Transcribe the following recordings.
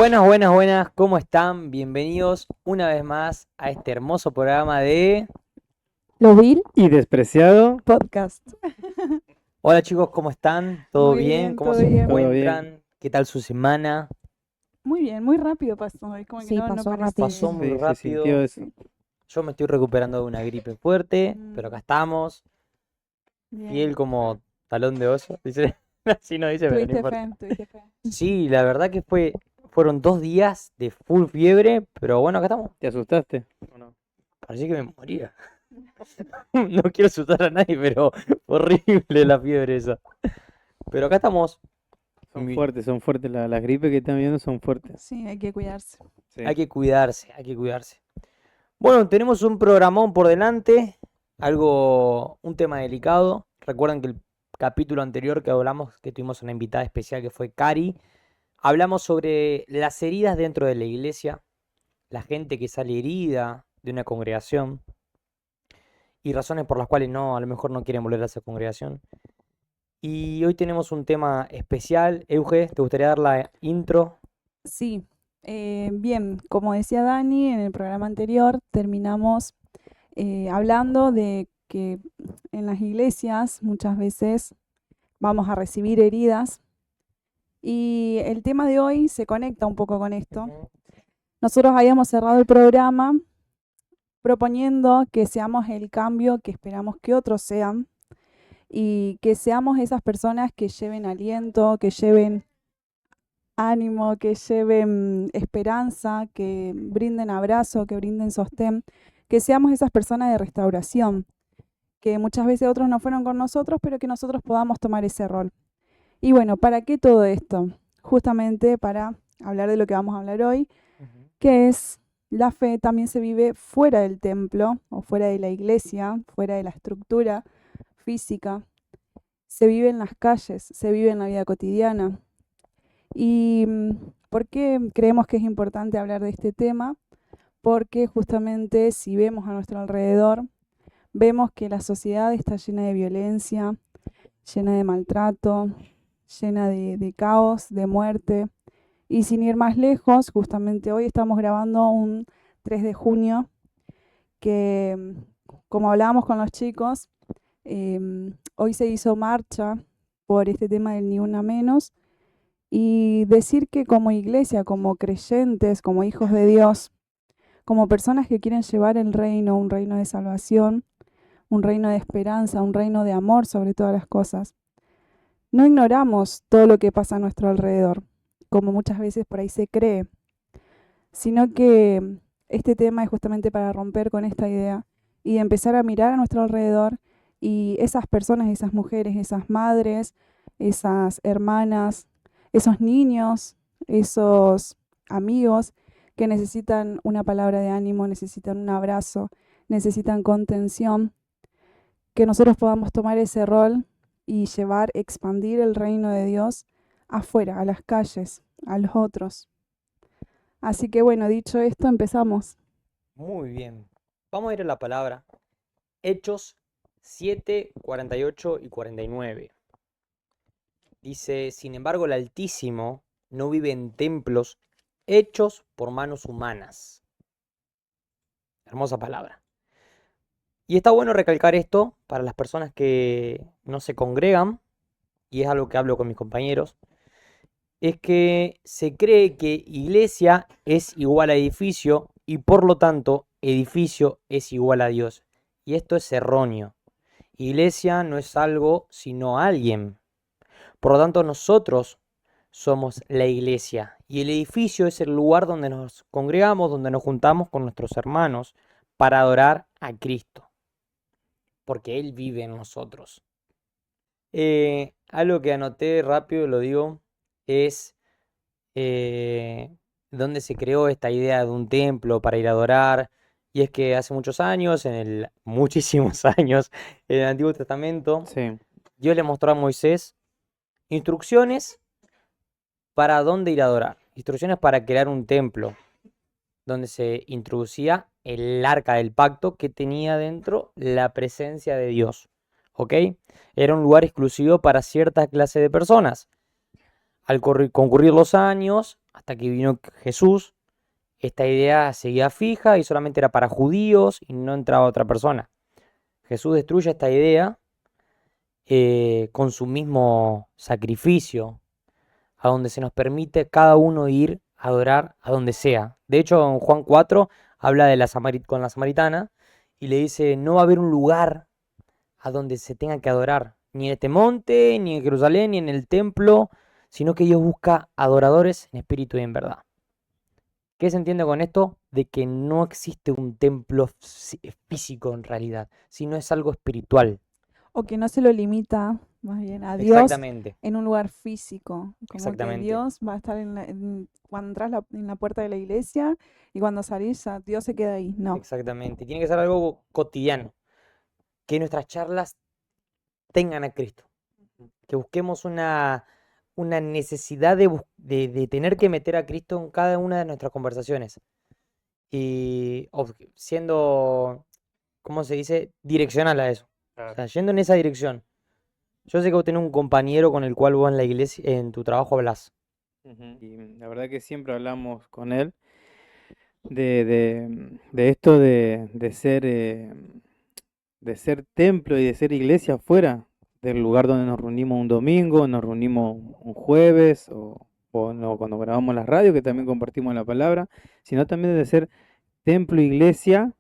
Buenas, buenas, buenas, ¿cómo están? Bienvenidos una vez más a este hermoso programa de... Lo Vil Y despreciado, Podcast. Hola chicos, ¿cómo están? ¿Todo Muy bien? bien, ¿Cómo todo se bien. todo bien. encuentran? ¿Qué tal su semana? Muy bien, muy rápido pasó. Es como que Sí, no pasó parece. Pasó muy Sí, se sintió rápido. eso. Sí. Yo me estoy recuperando de una gripe fuerte, pero acá Mm, estamos, bien. fiel como talón de oso. Dice, así no dice, pero no Tuviste importa. fe, tuviste fe. Sí, la verdad que fueron 2 días de full fiebre, pero bueno, acá estamos. ¿Te asustaste? ¿O no? Parecía que me moría. No quiero asustar a nadie, pero fue horrible la fiebre esa. Pero acá estamos. Mi- Son fuertes. Las gripes que están viendo son fuertes. Sí, hay que cuidarse. Sí. Hay que cuidarse, hay que cuidarse. Bueno, tenemos un programón por delante, un tema delicado. Recuerden que el capítulo anterior que hablamos, que tuvimos una invitada especial que fue Cari, hablamos sobre las heridas dentro de la iglesia, la gente que sale herida de una congregación y razones por las cuales a lo mejor no quieren volver a esa congregación. Y hoy tenemos un tema especial. Euge, ¿te gustaría dar la intro? Sí, bien, como decía Dani en el programa anterior, terminamos hablando de que en las iglesias muchas veces vamos a recibir heridas y el tema de hoy se conecta un poco con esto. Ujú. Nosotros habíamos cerrado el programa proponiendo que seamos el cambio que esperamos que otros sean y que seamos esas personas que lleven aliento, que lleven ánimo, que lleven esperanza, que brinden abrazo, que brinden sostén, que seamos esas personas de restauración, que muchas veces otros no fueron con nosotros, pero que nosotros podamos tomar ese rol. Y bueno, ¿para qué todo esto? Justamente para hablar de lo que vamos a hablar hoy, Ujú. que es la fe también se vive fuera del templo o fuera de la iglesia, fuera de la estructura física, se vive en las calles, se vive en la vida cotidiana. ¿Y por qué creemos que es importante hablar de este tema? Porque justamente si vemos a nuestro alrededor, vemos que la sociedad está llena de violencia, llena de maltrato, llena de caos, de muerte. Y sin ir más lejos, justamente hoy estamos grabando un 3 de junio que, como hablábamos con los chicos, hoy se hizo marcha por este tema del Ni Una Menos y decir que como iglesia, como creyentes, como hijos de Dios, como personas que quieren llevar el reino, un reino de salvación, un reino de esperanza, un reino de amor sobre todas las cosas, no ignoramos todo lo que pasa a nuestro alrededor, como muchas veces por ahí se cree, sino que este tema es justamente para romper con esta idea y empezar a mirar a nuestro alrededor y esas personas, esas mujeres, esas madres, esas hermanas, esos niños, esos amigos que necesitan una palabra de ánimo, necesitan un abrazo, necesitan contención, que nosotros podamos tomar ese rol y llevar, expandir el reino de Dios afuera, a las calles, a los otros. Así que bueno, dicho esto, empezamos. Muy bien. Vamos a ir a la palabra. Hechos 7, 48 y 49. Dice, sin embargo, el Altísimo no vive en templos hechos por manos humanas. Hermosa palabra. Y está bueno recalcar esto para las personas que no se congregan, y es algo que hablo con mis compañeros, es que se cree que iglesia es igual a edificio y por lo tanto edificio es igual a Dios. Y esto es erróneo. Iglesia no es algo, sino alguien. Por lo tanto, nosotros somos la iglesia y el edificio es el lugar donde nos congregamos, donde nos juntamos con nuestros hermanos para adorar a Cristo, porque Él vive en nosotros. Algo que anoté rápido, lo digo, es donde se creó esta idea de un templo para ir a adorar. Y es que hace muchos años, muchísimos años, en el Antiguo Testamento, Sí. Dios le mostró a Moisés instrucciones para dónde ir a adorar. Instrucciones para crear un templo donde se introducía el arca del pacto que tenía dentro la presencia de Dios. ¿Ok? Era un lugar exclusivo para cierta clase de personas. Al concurrir los años, hasta que vino Jesús. Esta idea seguía fija y solamente era para judíos y no entraba otra persona. Jesús destruye esta idea con su mismo sacrificio, a donde se nos permite cada uno ir a adorar a donde sea. De hecho, en Juan 4 habla de con la samaritana y le dice, no va a haber un lugar a donde se tenga que adorar, ni en este monte, ni en Jerusalén, ni en el templo, sino que Dios busca adoradores en espíritu y en verdad. ¿Qué se entiende con esto? De que no existe un templo físico en realidad, sino es algo espiritual. O que no se lo limita más bien a Dios Exactamente, en un lugar físico. Como que exactamente, Dios va a estar cuando entras en la puerta de la iglesia y cuando salís, Dios se queda ahí. No. exactamente. Tiene que ser algo cotidiano, que nuestras charlas tengan a Cristo, que busquemos una necesidad de tener que meter a Cristo en cada una de nuestras conversaciones y siendo, ¿cómo se dice? Direccional a eso. O Claro. sea, yendo en esa dirección. Yo sé que vos tenés un compañero con el cual vos en la iglesia, en tu trabajo hablas. Y la verdad que siempre hablamos con él de esto de ser templo y de ser iglesia fuera del lugar donde nos reunimos un domingo, nos reunimos un jueves o no, cuando grabamos la radio, que también compartimos la palabra, sino también de ser templo, iglesia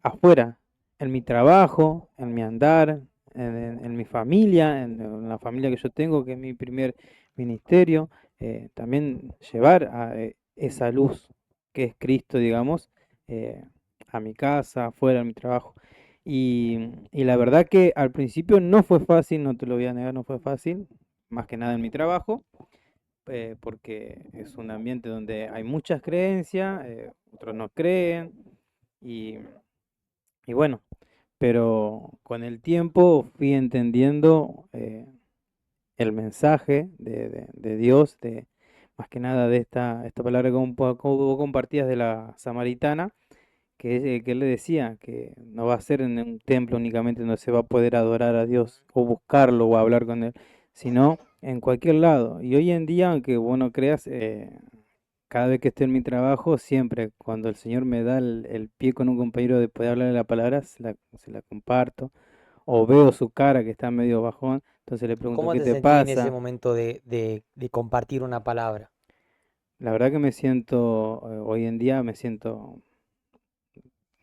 afuera, en mi trabajo, en mi andar, en mi familia, en la familia que yo tengo, que es mi primer ministerio, también llevar esa luz que es Cristo, digamos, eh, a mi casa, afuera, en mi trabajo. Y la verdad que al principio no fue fácil, no te lo voy a negar, no fue fácil, más que nada en mi trabajo, porque es un ambiente donde hay muchas creencias, otros no creen, y, y bueno, pero con el tiempo fui entendiendo el mensaje de Dios, más que nada de esta palabra que vos compartías de la samaritana, que él le decía que no va a ser en un templo únicamente donde se va a poder adorar a Dios o buscarlo o hablar con él, sino en cualquier lado. Y hoy en día, aunque vos no creas, cada vez que estoy en mi trabajo, siempre cuando el Señor me da el pie con un compañero de poder hablarle la palabra, se la comparto. O veo su cara que está medio bajón, entonces le pregunto, ¿Cómo ¿qué te te sentís en ese pasa? momento de compartir una palabra? La verdad que me siento, hoy en día me siento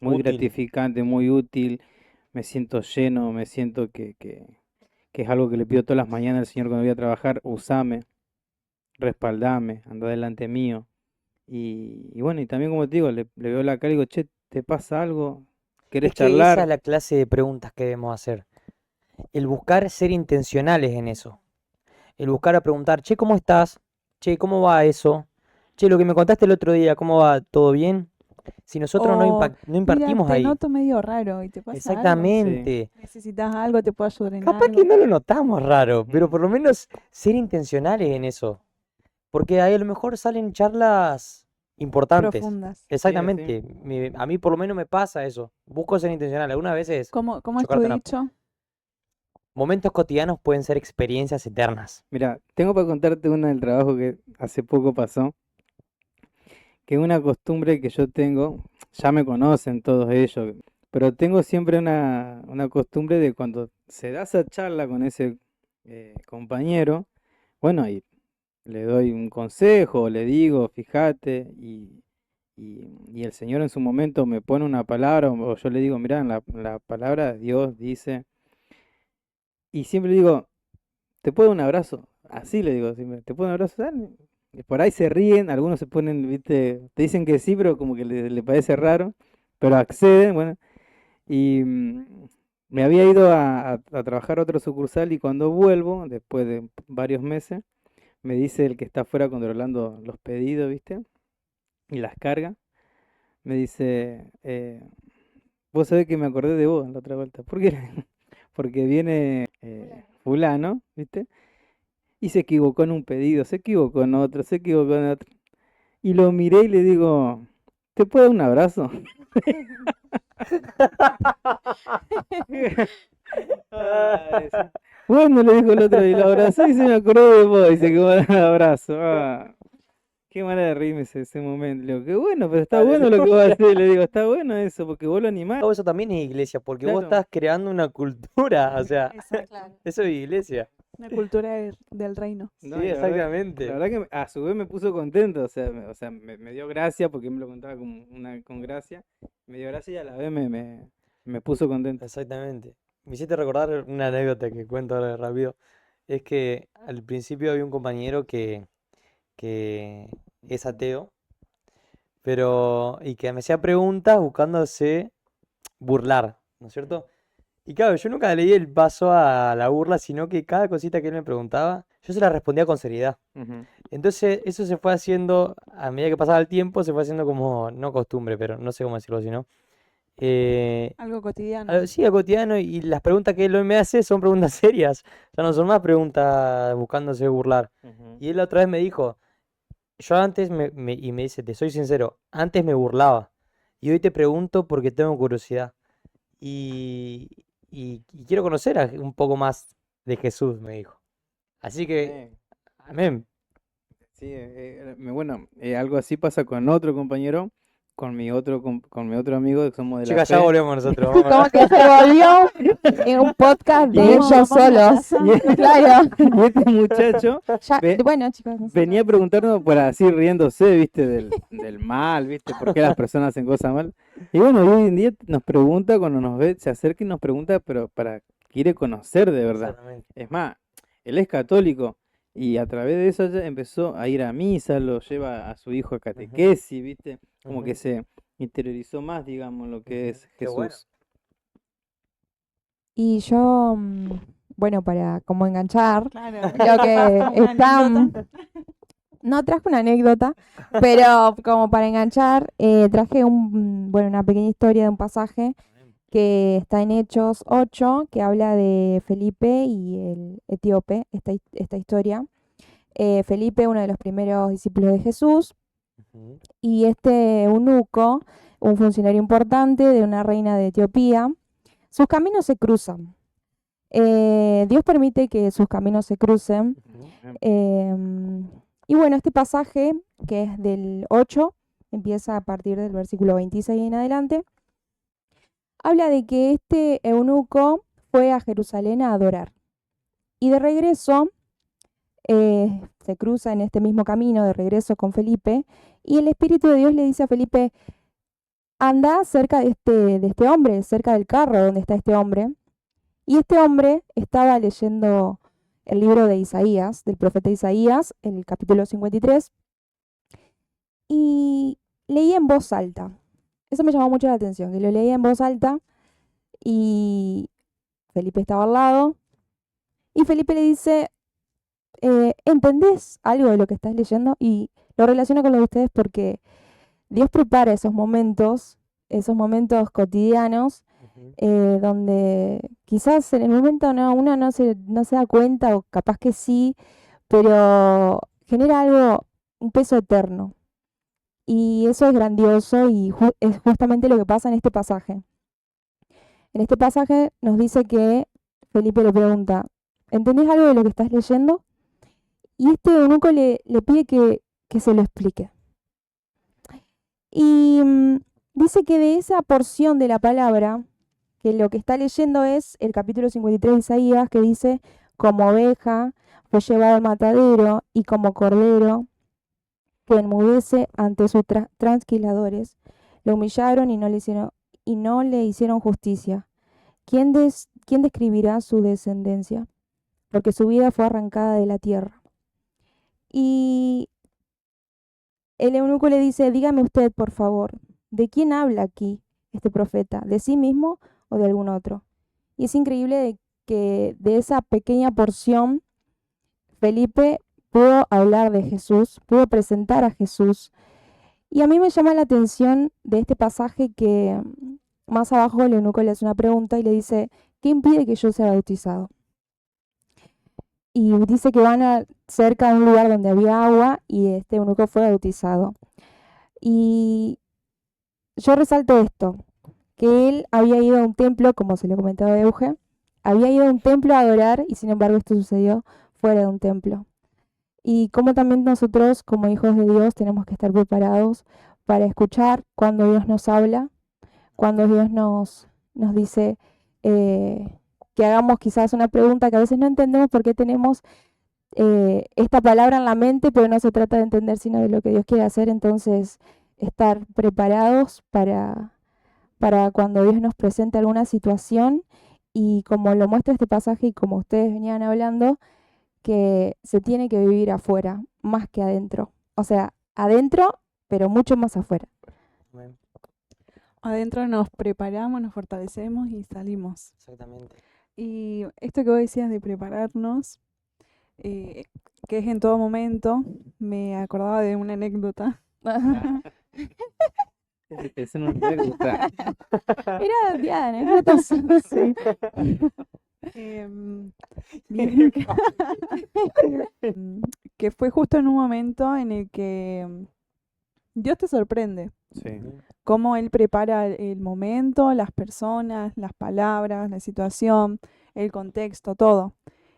muy Útil. gratificante, muy útil, me siento lleno, me siento que es algo que le pido todas las mañanas al Señor cuando voy a trabajar, usame, respaldame, anda delante mío. Y bueno, y también como te digo, le veo la cara y digo, che, ¿te pasa algo? Es ¿Querés que esa es charlar? la clase de preguntas que debemos hacer. El buscar ser intencionales en eso. El buscar a preguntar, che, ¿cómo estás? Che, ¿cómo va eso? Che, lo que me contaste el otro día, ¿cómo va? ¿Todo bien? Si nosotros O, no mira, impartimos te ahí. noto medio raro y te pasa algo. Sí. Exactamente. ¿Necesitas algo? ¿Te puedo ayudar en Capaz que algo? no lo notamos raro, pero Ujú. por lo menos ser intencionales en eso. Porque ahí a lo mejor salen charlas importantes. Profundas. Sí, así. Exactamente. A mí por lo menos me pasa eso. Busco ser intencional. Algunas veces ¿Cómo es tu chocarte una... dicho? Momentos cotidianos pueden ser experiencias eternas. Mira, tengo para contarte una del trabajo que hace poco pasó, que es una costumbre que yo tengo, ya me conocen todos ellos, pero tengo siempre una costumbre de cuando se da esa charla con ese compañero, bueno, y le doy un consejo, le digo, fíjate, y el Señor en su momento me pone una palabra, o yo le digo, mirá, en la palabra Dios dice, y siempre digo, ¿te puedo dar un abrazo? Así le digo siempre, ¿te puedo dar un abrazo? Dale. Y por ahí se ríen, algunos se ponen, viste, te dicen que sí, pero como que le parece raro, pero acceden, bueno, y me había ido a trabajar a otro sucursal y cuando vuelvo, después de varios meses, me dice el que está afuera controlando los pedidos, viste, y las cargas, me dice, vos sabés que me acordé de vos la otra vuelta, ¿por qué? Porque viene fulano, viste, y se equivocó en un pedido, se equivocó en otro, se equivocó en otro. Y lo miré y le digo, ¿te puedo dar un abrazo? Ay, sí. Bueno, le dijo el otro y lo abrazó y se me acordó de vos y se quedó el abrazo. Qué manera de reírme ese momento. Le digo, qué bueno, pero está Dale, bueno lo que vos hacés. Le digo, está bueno eso, porque vos lo animás. todo eso también es iglesia, porque vos Claro, estás creando una cultura, o sea, Claro. eso es iglesia. Una cultura del reino. Sí, no, y la exactamente. verdad que a su vez me puso contento. Me dio gracia porque él me lo contaba con gracia. Me dio gracia y a la vez me puso contento. Exactamente. Me hiciste recordar una anécdota que cuento ahora rápido. Es que al principio había un compañero que es ateo, pero y que me hacía preguntas buscándose burlar, ¿no es cierto? Y claro, yo nunca le di el paso a la burla, sino que cada cosita que él me preguntaba, yo se la respondía con seriedad. Ujú. Entonces, eso se fue haciendo, a medida que pasaba el tiempo, se fue haciendo como, no costumbre, pero no sé cómo decirlo, sino, eh, Algo cotidiano. sí, al cotidiano, y las preguntas que él hoy me hace son preguntas serias, ya no son más preguntas buscándose burlar. Ujú. Y él la otra vez me dijo, yo antes y me dice, te soy sincero, antes me burlaba, y hoy te pregunto porque tengo curiosidad, y, y quiero conocer un poco más de Jesús, me dijo. Así que, Sí. amén. Sí, bueno, algo así pasa con otro compañero, con mi otro amigo, que somos de la Chicas, ya fe. volvemos nosotros, vamos Como que se volvió en un podcast de Vamos, ellos vamos a la solos. casa. Claro. Y este muchacho Ya, ve- bueno, chicos, no sé. venía a preguntarnos por así riéndose, viste, del mal, viste, por qué las personas hacen cosas mal. Y bueno, y hoy en día nos pregunta, cuando nos ve, se acerca y nos pregunta, pero quiere conocer de verdad. Exactamente. Es más, él es católico y a través de eso ya empezó a ir a misa, lo lleva a su hijo a catequesis, viste, como que Ujú, se interiorizó más, digamos, lo que ujú, es qué bueno. Jesús. Y yo, bueno, para como enganchar, Claro. lo que Una está, anécdota. no traje una anécdota, pero como para enganchar, traje bueno, una pequeña historia de un pasaje que está en Hechos 8, que habla de Felipe y el etíope, esta historia. Felipe, uno de los primeros discípulos de Jesús, Ujú, y este eunuco, un funcionario importante de una reina de Etiopía, sus caminos se cruzan. Dios permite que sus caminos se crucen. ujú, Y bueno, este pasaje, que es del 8, empieza a partir del versículo 26 en adelante, habla de que este eunuco fue a Jerusalén a adorar. Y de regreso, se cruza en este mismo camino de regreso con Felipe, y el Espíritu de Dios le dice a Felipe, anda cerca de este hombre, cerca del carro donde está este hombre. Y este hombre estaba leyendo el libro de Isaías, del profeta Isaías, el capítulo 53, y leía en voz alta. Eso me llamó mucho la atención, que lo leía en voz alta y Felipe estaba al lado. Y Felipe le dice, ¿entendés algo de lo que estás leyendo? Y lo relaciono con lo de ustedes porque Dios prepara esos momentos cotidianos, ujú. donde quizás en el momento uno no se da cuenta, o capaz que sí, pero genera algo, un peso eterno. Y eso es grandioso y es justamente lo que pasa en este pasaje. En este pasaje nos dice que Felipe le pregunta, ¿entendés algo de lo que estás leyendo? Y este eunuco le pide que se lo explique. Y dice que de esa porción de la palabra, que lo que está leyendo es el capítulo 53 de Isaías, que dice, como oveja fue llevado al matadero y como cordero que enmudece ante sus transquiladores, lo humillaron y no le hicieron justicia. ¿Quién describirá su descendencia? Porque su vida fue arrancada de la tierra. Y el eunuco le dice, dígame usted, por favor, ¿de quién habla aquí este profeta? ¿De sí mismo o de algún otro? Y es increíble que de esa pequeña porción Felipe pudo hablar de Jesús, pudo presentar a Jesús. Y a mí me llama la atención de este pasaje que más abajo el eunuco le hace una pregunta y le dice, ¿qué impide que yo sea bautizado? Y dice que van cerca de un lugar donde había agua y este eunuco fue bautizado. Y yo resalto esto, que él había ido a un templo, como se lo comentaba Euge, había ido a un templo a adorar y sin embargo esto sucedió fuera de un templo. Y como también nosotros como hijos de Dios tenemos que estar preparados para escuchar cuando Dios nos habla, cuando Dios nos dice que hagamos quizás una pregunta que a veces no entendemos por qué tenemos esta palabra en la mente, pero no se trata de entender sino de lo que Dios quiere hacer. Entonces estar preparados para cuando Dios nos presente alguna situación y como lo muestra este pasaje y como ustedes venían hablando, que se tiene que vivir afuera más que adentro. O sea, adentro, pero mucho más afuera. Amén. Adentro nos preparamos, nos fortalecemos y salimos. Exactamente. Y esto que vos decías de prepararnos, que es en todo momento, me acordaba de una anécdota. Es una anécdota. Era día de anécdotas. Sí. Bien, que fue justo en un momento en el que Dios te sorprende. Sí. Cómo Él prepara el momento, las personas, las palabras, la situación, el contexto, todo.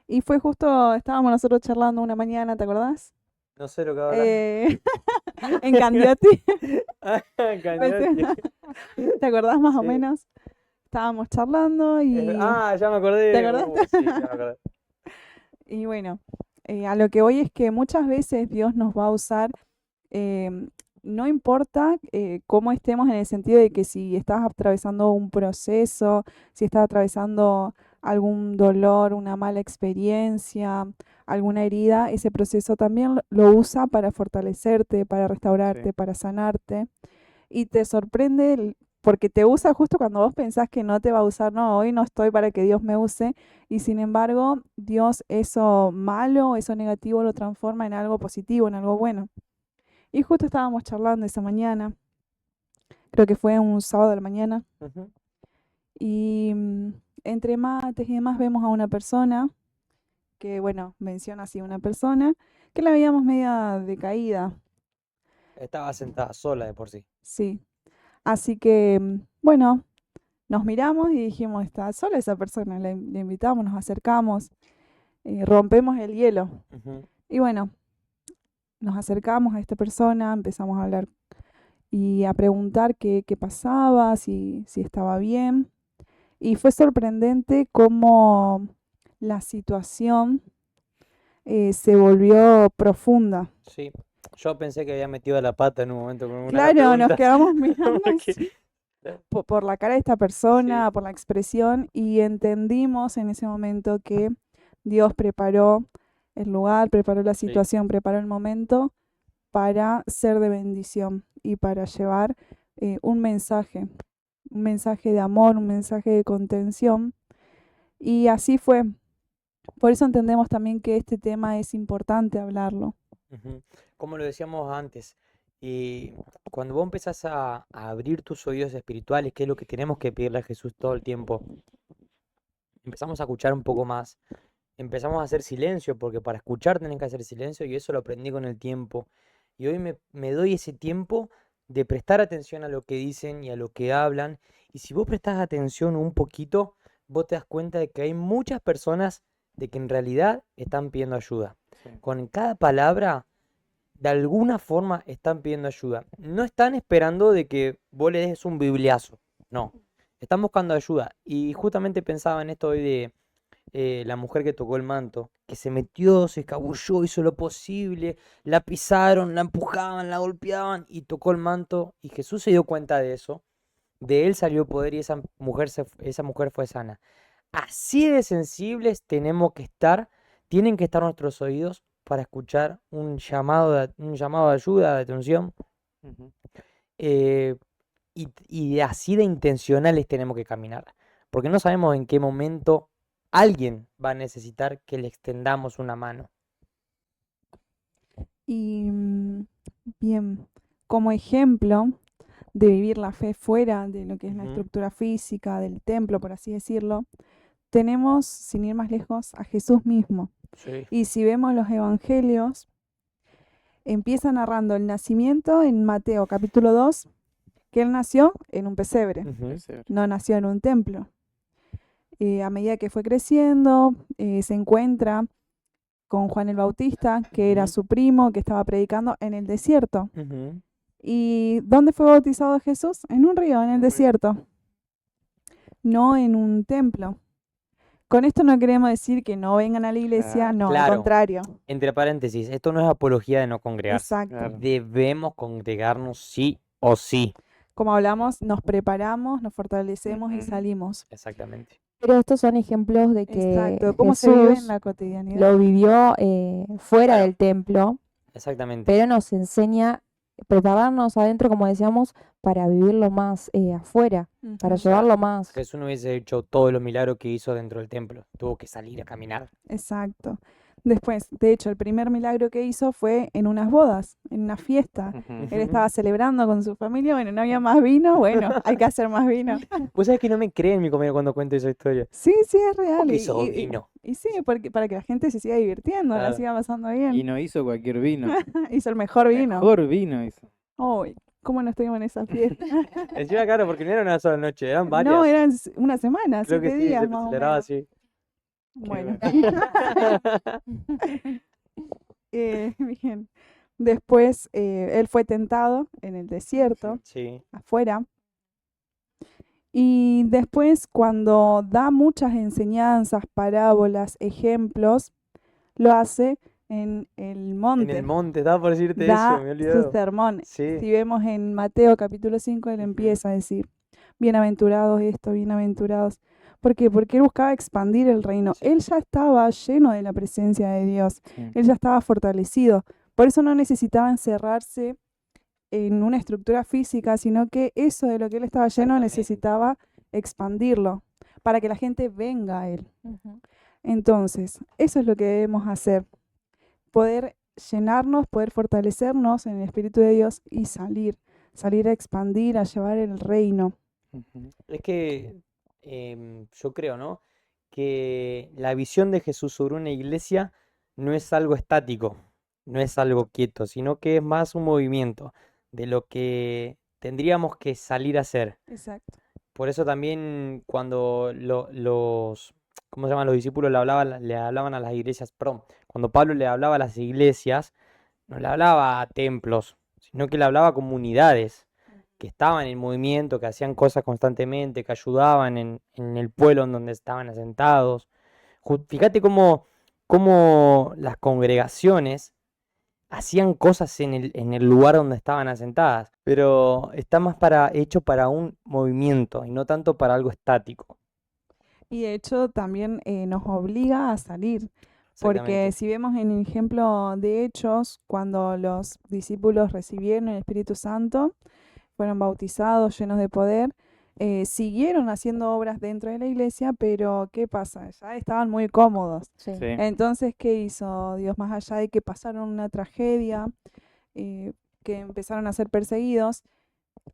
Y fue justo, estábamos nosotros charlando una mañana, ¿te acordás? No sé lo que habla. En Candioti. Candioti. ¿Te acordás más o Sí. menos? Estábamos charlando y, Ya me acordé. ¿Te acordás? Sí, ya me acordé. y bueno, a lo que voy es que muchas veces Dios nos va a usar, no importa cómo estemos en el sentido de que si estás atravesando un proceso, si estás atravesando algún dolor, una mala experiencia, alguna herida, ese proceso también lo usa para fortalecerte, para restaurarte, Sí. para sanarte. Y te sorprende porque te usa justo cuando vos pensás que no te va a usar. No, hoy no estoy para que Dios me use. Y sin embargo, Dios eso malo, eso negativo lo transforma en algo positivo, en algo bueno. Y justo estábamos charlando esa mañana, creo que fue un sábado de la mañana, Ujú. y entre mates y demás vemos a una persona, que bueno, menciona así una persona, que la veíamos media decaída, Estaba sentada sola de por sí. sí. Así que, bueno, nos miramos y dijimos, está sola esa persona, le invitamos, nos acercamos, rompemos el hielo. Ujú. Y bueno, nos acercamos a esta persona, empezamos a hablar y a preguntar qué pasaba, si estaba bien. Y fue sorprendente cómo la situación se volvió profunda. Sí. Yo pensé que había metido la pata en un momento con una Claro, nos pregunta. quedamos mirando Porque- por la cara de esta persona, Sí. por la expresión, y entendimos en ese momento que Dios preparó el lugar, preparó la Sí. situación, preparó el momento para ser de bendición y para llevar un mensaje de amor, un mensaje de contención. Y así fue. Por eso entendemos también que este tema es importante hablarlo. Ujú. Como lo decíamos antes, cuando vos empezás a abrir tus oídos espirituales, que es lo que tenemos que pedirle a Jesús todo el tiempo, empezamos a escuchar un poco más, empezamos a hacer silencio, porque para escuchar tenés que hacer silencio y eso lo aprendí con el tiempo. Y hoy me doy ese tiempo de prestar atención a lo que dicen y a lo que hablan. Y si vos prestás atención un poquito, vos te das cuenta de que hay muchas personas de que en realidad están pidiendo ayuda. Sí. Con cada palabra, de alguna forma están pidiendo ayuda. No están esperando de que vos le des un bibliazo. No. Están buscando ayuda. Y justamente pensaba en esto hoy de la mujer que tocó el manto, que se metió, se escabulló, hizo lo posible, la pisaron, la empujaban, la golpeaban y tocó el manto. Y Jesús se dio cuenta de eso. De él salió poder y esa mujer fue sana. Así de sensibles tienen que estar nuestros oídos para escuchar un llamado de ayuda, de atención. Ujú. Y así de intencionales tenemos que caminar. Porque no sabemos en qué momento alguien va a necesitar que le extendamos una mano. Y bien, como ejemplo de vivir la fe fuera de lo que es la Ujú. estructura física, del templo, por así decirlo, tenemos, sin ir más lejos, a Jesús mismo. Sí. Y si vemos los evangelios, empieza narrando el nacimiento en Mateo capítulo 2, que él nació en un pesebre, Ujú. Puede ser. no nació en un templo. A medida que fue creciendo, se encuentra con Juan el Bautista, que era Ujú. su primo, que estaba predicando en el desierto. Ujú. ¿Y dónde fue bautizado Jesús? En un río, en el desierto, no en un templo. Con esto no queremos decir que no vengan a la iglesia, Claro, no, al Claro, contrario. entre paréntesis, esto no es apología de no congregarse. Exacto. claro. Debemos congregarnos sí o sí. Como hablamos, nos preparamos, nos fortalecemos y Ujú. salimos. Exactamente. Pero estos son ejemplos de que Exacto. ¿Cómo se vive en Jesús la cotidianidad? lo vivió fuera Claro. del templo, Exactamente. pero nos enseña prepararnos adentro, como decíamos, para vivirlo más afuera, para Ujú. O sea, llevarlo más. Jesús no hubiese hecho todos los milagros que hizo dentro del templo. Tuvo que salir a caminar. Exacto. Después, de hecho, el primer milagro que hizo fue en unas bodas, en una fiesta. Él Ujú. estaba celebrando con su familia, bueno, no había más vino, bueno, hay que hacer más vino. Pues sabes que no me creen mi compañero cuando cuento esa historia. Sí, sí, es real. ¿Cómo que hizo vino? Y sí, porque, para que la gente se siga divirtiendo, la Claro. siga pasando Y bien. no hizo cualquier vino. Hizo el mejor vino. Mejor vino hizo. Uy, ¿cómo no estuvimos en esa fiesta? Encima, claro, porque no era una sola noche, eran No, varias. eran una semana, Creo que 7 sí, días se más o celebraba menos. así. Bueno. bueno. Bien. Después él fue tentado en el desierto, Sí. afuera. Y después, cuando da muchas enseñanzas, parábolas, ejemplos, lo hace en el En el monte. monte, estaba por decirte eso, Da me he su olvidado. sermón. Sí. Si vemos en Mateo capítulo 5, él Ujú. empieza a decir, bienaventurados esto, bienaventurados. ¿Por qué? Porque él buscaba expandir el reino. Sí. Él ya estaba lleno de la presencia de Dios. Sí. Él ya estaba fortalecido. Por eso no necesitaba encerrarse en una estructura física, sino que eso de lo que él estaba lleno Exactamente. necesitaba expandirlo para que la gente venga a él. Ujú. Entonces, eso es lo que debemos hacer. Poder llenarnos, poder fortalecernos en el Espíritu de Dios y salir a expandir, a llevar el reino. Ujú. Es que yo creo, ¿no? Que la visión de Jesús sobre una iglesia no es algo estático, no es algo quieto, sino que es más un movimiento de lo que tendríamos que salir a hacer. Exacto. Por eso también cuando los, ¿cómo se llaman? Los discípulos le hablaban a las iglesias, perdón, cuando Pablo le hablaba a las iglesias, no le hablaba a templos, sino que le hablaba a comunidades que estaban en movimiento, que hacían cosas constantemente, que ayudaban en el pueblo en donde estaban asentados. Fíjate cómo las congregaciones hacían cosas en el lugar donde estaban asentadas, pero está más hecho para un movimiento y no tanto para algo estático. Y de hecho también nos obliga a salir, porque Exactamente. si vemos en el ejemplo de Hechos, cuando los discípulos recibieron el Espíritu Santo, fueron bautizados, llenos de poder, siguieron haciendo obras dentro de la iglesia, pero ¿qué pasa? Ya estaban muy cómodos. Sí. Sí. Entonces, ¿qué hizo Dios? Más allá de que pasaron una tragedia, que empezaron a ser perseguidos,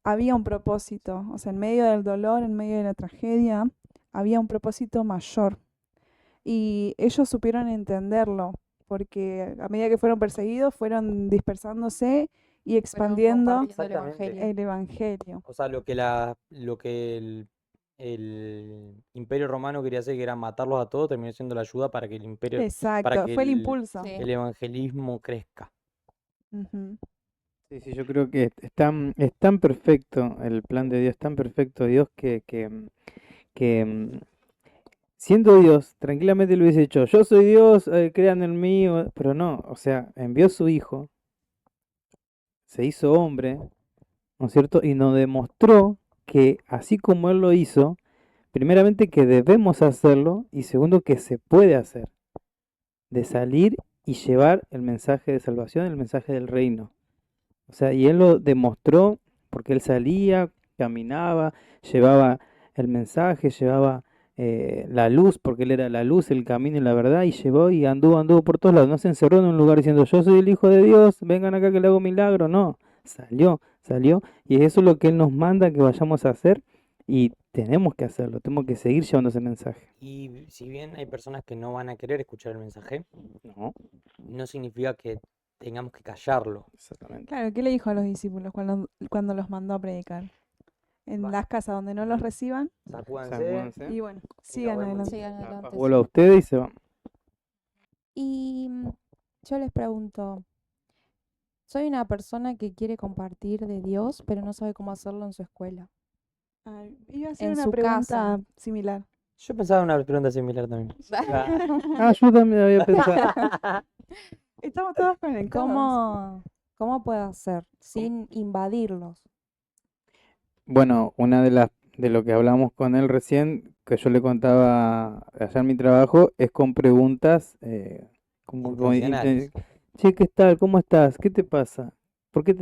había un propósito. O sea, en medio del dolor, en medio de la tragedia, había un propósito mayor. Y ellos supieron entenderlo, porque a medida que fueron perseguidos, fueron dispersándose y expandiendo el Exactamente. evangelio. el evangelio. O sea, lo que el Imperio Romano quería hacer, que era matarlos a todos, terminó siendo la ayuda para que el imperio, para Exacto, que fue el impulso. Sí. el evangelismo crezca. Ujú. Sí, sí, yo creo que es tan perfecto el plan de Dios, tan perfecto Dios que siendo Dios, tranquilamente le hubiese dicho, yo soy Dios, crean en mí, pero no, o sea, envió a su Hijo, se hizo hombre, ¿no es cierto? Y nos demostró que así como Él lo hizo, primeramente que debemos hacerlo y segundo que se puede hacer, de salir y llevar el mensaje de salvación, el mensaje del reino. O sea, y Él lo demostró porque Él salía, caminaba, llevaba el mensaje, llevaba la luz, porque Él era la luz, el camino y la verdad, y llevó y anduvo por todos lados. No se encerró en un lugar diciendo, yo soy el Hijo de Dios, vengan acá que le hago milagro. No, salió, y eso es lo que Él nos manda que vayamos a hacer y tenemos que hacerlo, tenemos que seguir llevando ese mensaje. Y si bien hay personas que no van a querer escuchar el mensaje, No, no significa que tengamos que callarlo. exactamente. Claro, ¿qué le dijo a los discípulos cuando los mandó a predicar? en Va. las casas donde no los reciban. Sacúdanse. Sacúdense. Y bueno, sigan vemos. adelante. Sigan La adelante. paz vuelve a ustedes y se van. Y yo les pregunto, soy una persona que quiere compartir de Dios, pero no sabe cómo hacerlo en su escuela. Iba a hacer En una su pregunta casa. similar. Yo pensaba en una pregunta similar también. Ah, yo también había pensado. Estamos todos conectados. ¿Cómo puedo hacer sin invadirlos? Bueno, una de lo que hablamos con él recién, que yo le contaba allá en mi trabajo, es con preguntas como Intencionales. che, ¿qué tal? ¿Cómo estás? ¿Qué te pasa? ¿Por qué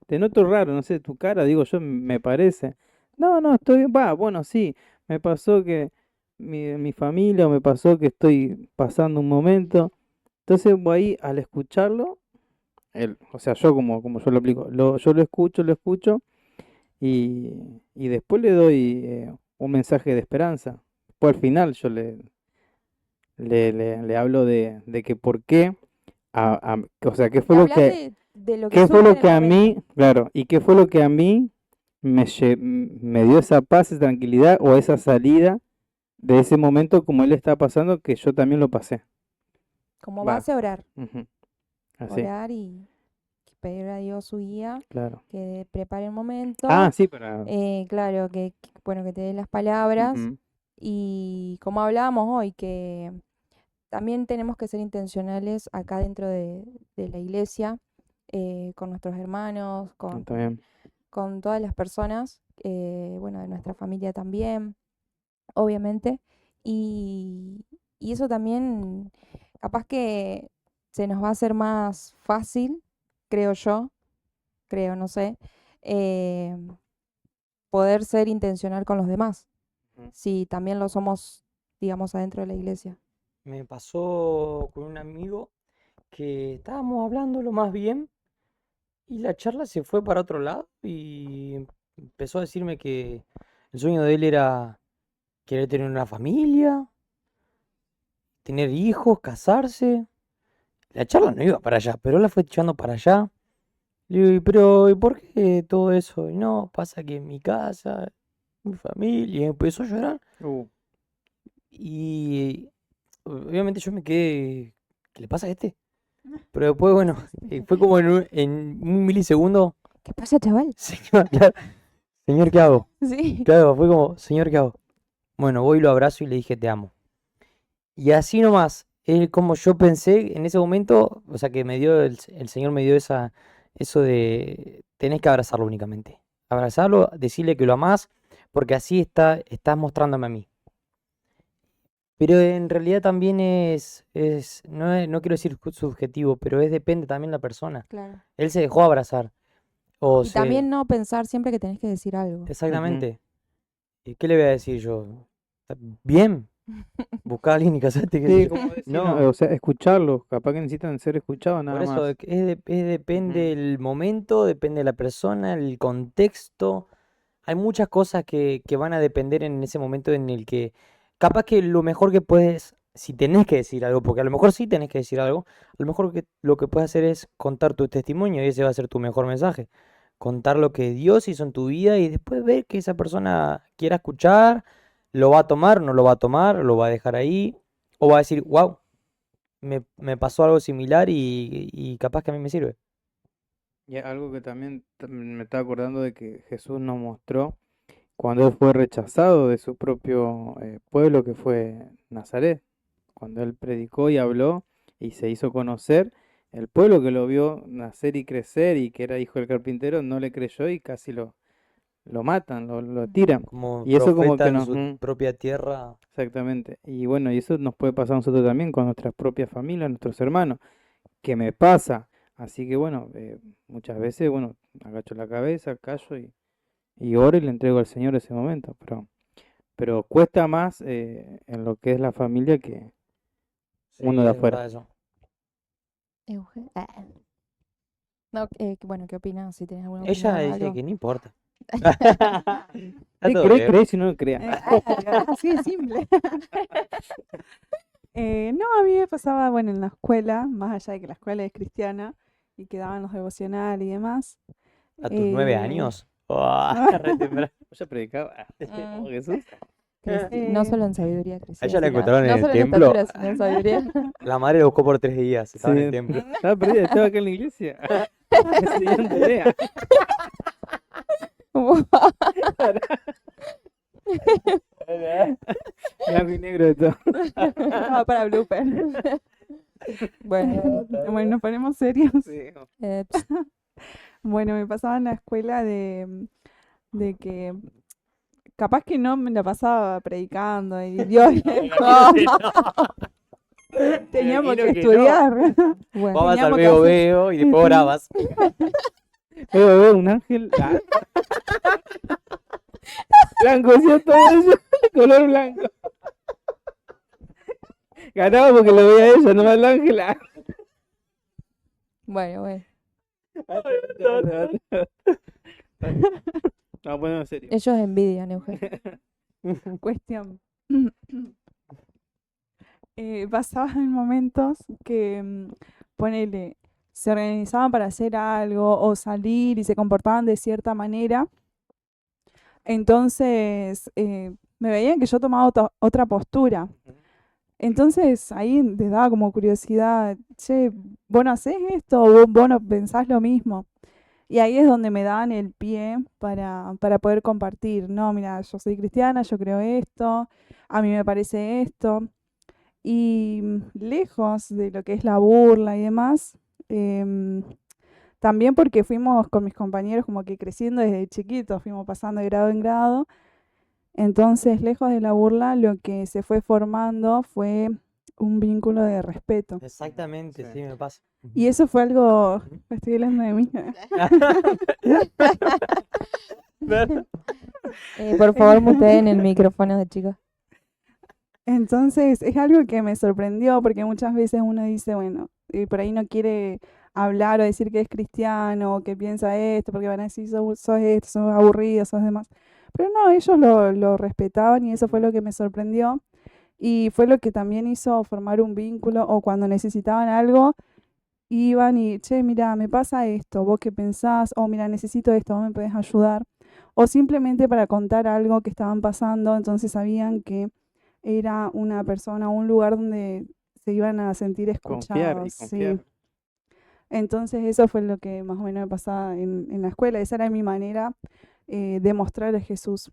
te noto raro? No sé, tu cara, digo yo, me parece. No, no, estoy bien. Va, bueno, sí, me pasó que mi familia, o me pasó que estoy pasando un momento. Entonces, ahí al escucharlo, o sea, yo como yo lo aplico, yo lo escucho y después le doy un mensaje de esperanza. Después al final yo le hablo de que por qué, o sea, qué fue De lo hablar que, de lo que qué fue surge lo en que el a mí, momento. claro, y qué fue lo que a mí me dio esa paz, esa tranquilidad o esa salida de ese momento como él está pasando, que yo también lo pasé. Como Va, base orar. ujú, así, Orar y pedir a Dios su guía, claro. que prepare el Ah, momento. sí, para... Claro, bueno, que te dé las palabras. ujú, Y como hablábamos hoy, que también tenemos que ser intencionales acá dentro de la iglesia, con nuestros hermanos, está bien. con todas las personas, bueno, de nuestra familia también, obviamente. Y, y eso también, capaz que se nos va a hacer más fácil, no sé, eh, poder ser intencional con los demás, Ujú. si también lo somos, digamos, adentro de la iglesia. Me pasó con un amigo que estábamos hablando lo más bien y la charla se fue para otro lado y empezó a decirme que el sueño de él era querer tener una familia, tener hijos, casarse. La charla no iba para allá, pero él la fue echando para allá. Le digo, pero ¿y por qué todo eso? Y no, pasa que en mi casa, mi familia, y empezó a llorar. Y obviamente yo me quedé, ¿qué le pasa a este? Pero después, bueno, fue como en un milisegundo, ¿Qué pasa, chaval? señor, señor, ¿qué hago? Sí. ¿Qué hago? Fue como, señor, ¿qué hago? Bueno, voy y lo abrazo y le dije, te amo. Y así nomás, como yo pensé en ese momento, o sea, que el Señor me dio eso de, tenés que abrazarlo únicamente. Abrazarlo, decirle que lo amás, porque así estás mostrándome a mí. Pero en realidad también no quiero decir subjetivo, pero depende también de la persona. Claro. Él se dejó abrazar. Y también no pensar siempre que tenés que decir algo. Exactamente. ¿Y qué le voy a decir yo? Bien, buscar a alguien y casarte, qué sé Sí, yo. como decir, No, o sea, escucharlos, capaz que necesitan ser escuchados nada por eso más. depende Ujú. del momento, depende de la persona, el contexto. Hay muchas cosas que van a depender en ese momento en el que capaz que lo mejor que puedes, si tenés que decir algo, porque a lo mejor sí tenés que decir algo, a lo mejor lo que puedes hacer es contar tu testimonio y ese va a ser tu mejor mensaje. Contar lo que Dios hizo en tu vida y después ver que esa persona quiera escuchar, lo va a tomar, no lo va a tomar, lo va a dejar ahí, o va a decir, wow, me pasó algo similar y capaz que a mí me sirve. Y algo que también me estaba acordando de que Jesús nos mostró cuando él fue rechazado de su propio pueblo que fue Nazaret, cuando él predicó y habló y se hizo conocer, el pueblo que lo vio nacer y crecer y que era hijo del carpintero no le creyó y casi lo matan, lo tiran. Como Y eso como profeta que en nos... su propia tierra. exactamente. Y bueno, y eso nos puede pasar a nosotros también con nuestras propias familias, nuestros hermanos, que me pasa. Así que bueno, muchas veces, bueno, agacho la cabeza, callo y oro y le entrego al Señor ese momento. Pero cuesta más en lo que es la familia que Sí, uno de es afuera. verdad eso. No, bueno, ¿qué opinas? Si tenés alguna Ella opinión o dice algo. que no importa. Está Si todo cree, bien. cree, si no, no crea. Así de simple. No, a mí me pasaba, bueno, en la escuela, más allá de que la escuela es cristiana y que daban los devocionales y demás. ¿A tus 9 eh, años? Oh, re temprano. Ella predicaba como Jesús. No Eh, solo en sabiduría crecía. A ella la sino- encontraron en no el solo en templo. estatura, sino en sabiduría. La madre lo buscó por 3 días. Estaba en el Sí, templo. estaba perdida, estaba acá en la iglesia. Me seguían tarea. Blanco y negro de todo. estaba para blooper. Bueno, Bueno, nos ponemos serios. Sí. pst, Bueno, me pasaba en la escuela de que capaz que no me la pasaba predicando y Dios teníamos que imagino que no. estudiar. bueno. Vamos al Teníamos que veo, hacer- veo y después orabas. Veo un ángel blanco, ¿cierto? Color blanco. Ganaba porque lo veía ella, no más el ángel. Bueno. Vamos a ponernos en serio. Ellos envidian, Eugenio. Cuestión. Pasaba en momentos que, ponele, se organizaban para hacer algo o salir y se comportaban de cierta manera. Entonces, me veían que yo tomaba otra postura. Entonces, ahí les daba como curiosidad, che, ¿vos no hacés esto o vos no pensás lo mismo? Y ahí es donde me daban el pie para poder compartir. No, mira, yo soy cristiana, yo creo esto, a mí me parece esto. Y lejos de lo que es la burla y demás, también porque fuimos con mis compañeros como que creciendo desde chiquitos, fuimos pasando de grado en grado. Entonces, lejos de la burla, lo que se fue formando fue un vínculo de respeto. Exactamente, Sí. sí, me pasa. Y eso fue algo, estoy hablando de mí. Por favor, muteen el micrófono de chicos. Entonces, es algo que me sorprendió porque muchas veces uno dice, bueno, y por ahí no quiere hablar o decir que es cristiano o que piensa esto, porque van a decir, sos esto, sos aburrido, sos demás. Pero no, ellos lo respetaban y eso fue lo que me sorprendió. Y fue lo que también hizo formar un vínculo o cuando necesitaban algo, iban y, che, mira, me pasa esto, vos qué pensás, o mira, necesito esto, vos me podés ayudar. O simplemente para contar algo que estaban pasando, entonces sabían que era una persona, un lugar donde se iban a sentir Confiar y escuchados. confiar. Sí. Entonces eso fue lo que más o menos me pasaba en la escuela. Esa era mi manera de mostrar a Jesús.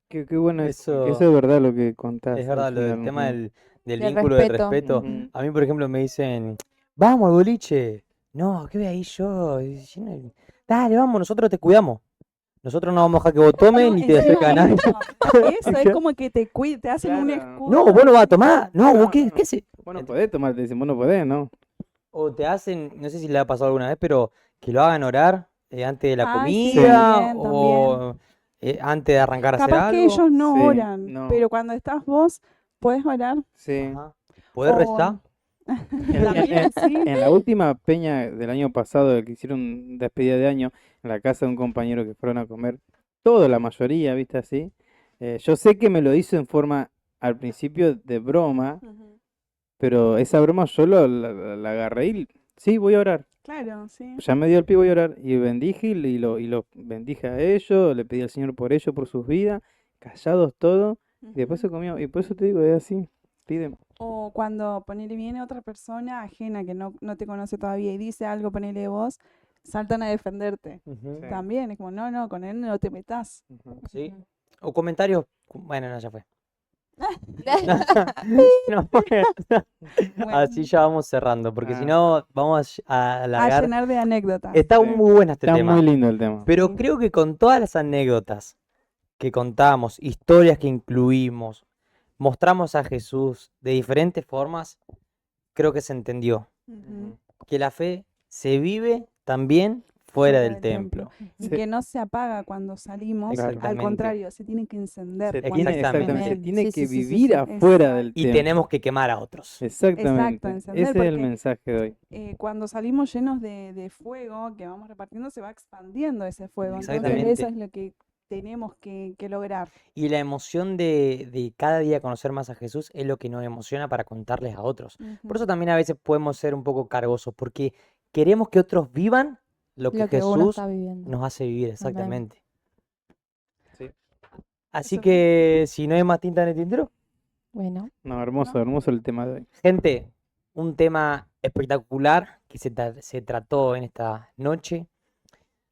Qué bueno eso, Eso- porque eso es verdad lo que contás. Es al verdad, lo del final, tema ujú. del Del vínculo del respeto. respeto. Ujú. A mí, por ejemplo, me dicen, vamos al boliche. No, ¿qué voy a ir yo? Y yo no- Dale, vamos, nosotros te cuidamos. Nosotros no vamos a dejar que vos tomes No, ni te acerques a nadie. eso es como que te hacen un Claro. escudo. No, vos no vas a tomar. No, vos qué, No. qué se... Vos no podés tomar, te dicen, vos no podés, ¿no? O te hacen, no sé si le ha pasado alguna vez, pero que lo hagan orar antes de la Ah, sí, comida también, o antes de arrancar a hacer Capaz que algo. ellos no Sí, oran, no. pero cuando estás vos, podés orar. Sí. Ajá. ¿Podés O- rezar? También, sí. En la última peña del año pasado, que hicieron despedida de año, en la casa de un compañero que fueron a comer, toda la mayoría, ¿viste? Así. Yo sé que me lo hizo en forma, al principio, de broma, pero esa broma yo la agarré y, sí, voy a orar. Claro, sí. Ya me dio el pie, voy a orar. Y bendije y lo bendije a ellos, le pedí al Señor por ellos, por sus vidas, callados todos, y después se comió. Y por eso te digo, es así, piden. O cuando ponele viene otra persona ajena que no te conoce todavía y dice algo, ponele vos, saltan a defenderte. Ujú. Sí. También, es como, no, con él no te metas. Ujú. Sí. O comentarios, bueno, no, ya fue. No, Bueno, así ya vamos cerrando, porque si Ah. no vamos a a alargar. llenar de anécdotas. Está Sí. muy bueno este Está tema, muy lindo el tema. pero Sí. creo que con todas las anécdotas que contamos, historias que incluimos, mostramos a Jesús de diferentes formas, creo que se entendió Ujú. que la fe se vive también fuera del templo. Y Sí. que no se apaga cuando salimos, al Exactamente. contrario, se tiene que encender. Se cuando tiene, Exactamente. exactamente, se tiene Sí, que sí, sí, sí, vivir sí. afuera del Y templo. tenemos que quemar a otros. Exactamente. encender, Ese es el porque- mensaje de hoy. Cuando salimos llenos de fuego que vamos repartiendo, se va expandiendo ese fuego. Entonces, Exactamente. eso es lo que tenemos que lograr. Y la emoción de cada día conocer más a Jesús es lo que nos emociona para contarles a otros. Por eso también a veces podemos ser un poco cargosos, porque queremos que otros vivan lo que Lo que uno Jesús está viviendo. nos hace vivir, exactamente. sí. Así Eso. que si no hay más tinta en el tintero, Bueno, No, hermoso, hermoso el tema de hoy. gente, un tema espectacular que se trató en esta noche.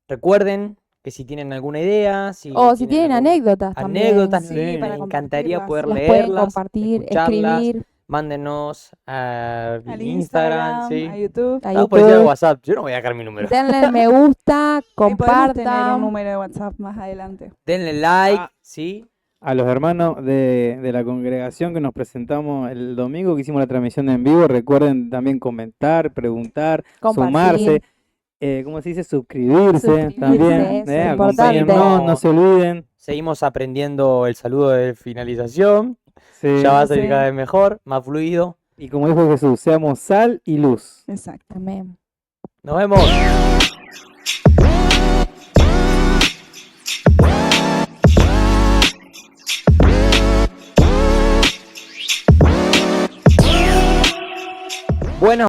Recuerden que si tienen alguna idea, si o si tienen algún- anécdotas anécdotas, también, Sí, me para encantaría compartirlas. poder las pueden leerlas, compartir, escucharlas. escribir Mándenos al Al Instagram, Instagram, sí. a YouTube. a Ah, por decir al YouTube, WhatsApp, yo no voy a dejar mi número. denle me gusta, Ahí podemos tener un compartan. número de WhatsApp más adelante. Denle like, Ah. ¿sí? A los hermanos de la congregación que nos presentamos el domingo que hicimos la transmisión en vivo, recuerden también comentar, preguntar, sumarse, Compartir. ¿cómo se dice? Suscribirse Suscribirse, también, eso es acompáñennos, importante. no se olviden. Seguimos aprendiendo el saludo de finalización. Sí. Ya va a salir Sí. cada vez mejor, más fluido. Y como dijo Jesús, seamos sal y luz. Exacto. Amén. Nos vemos. Bueno.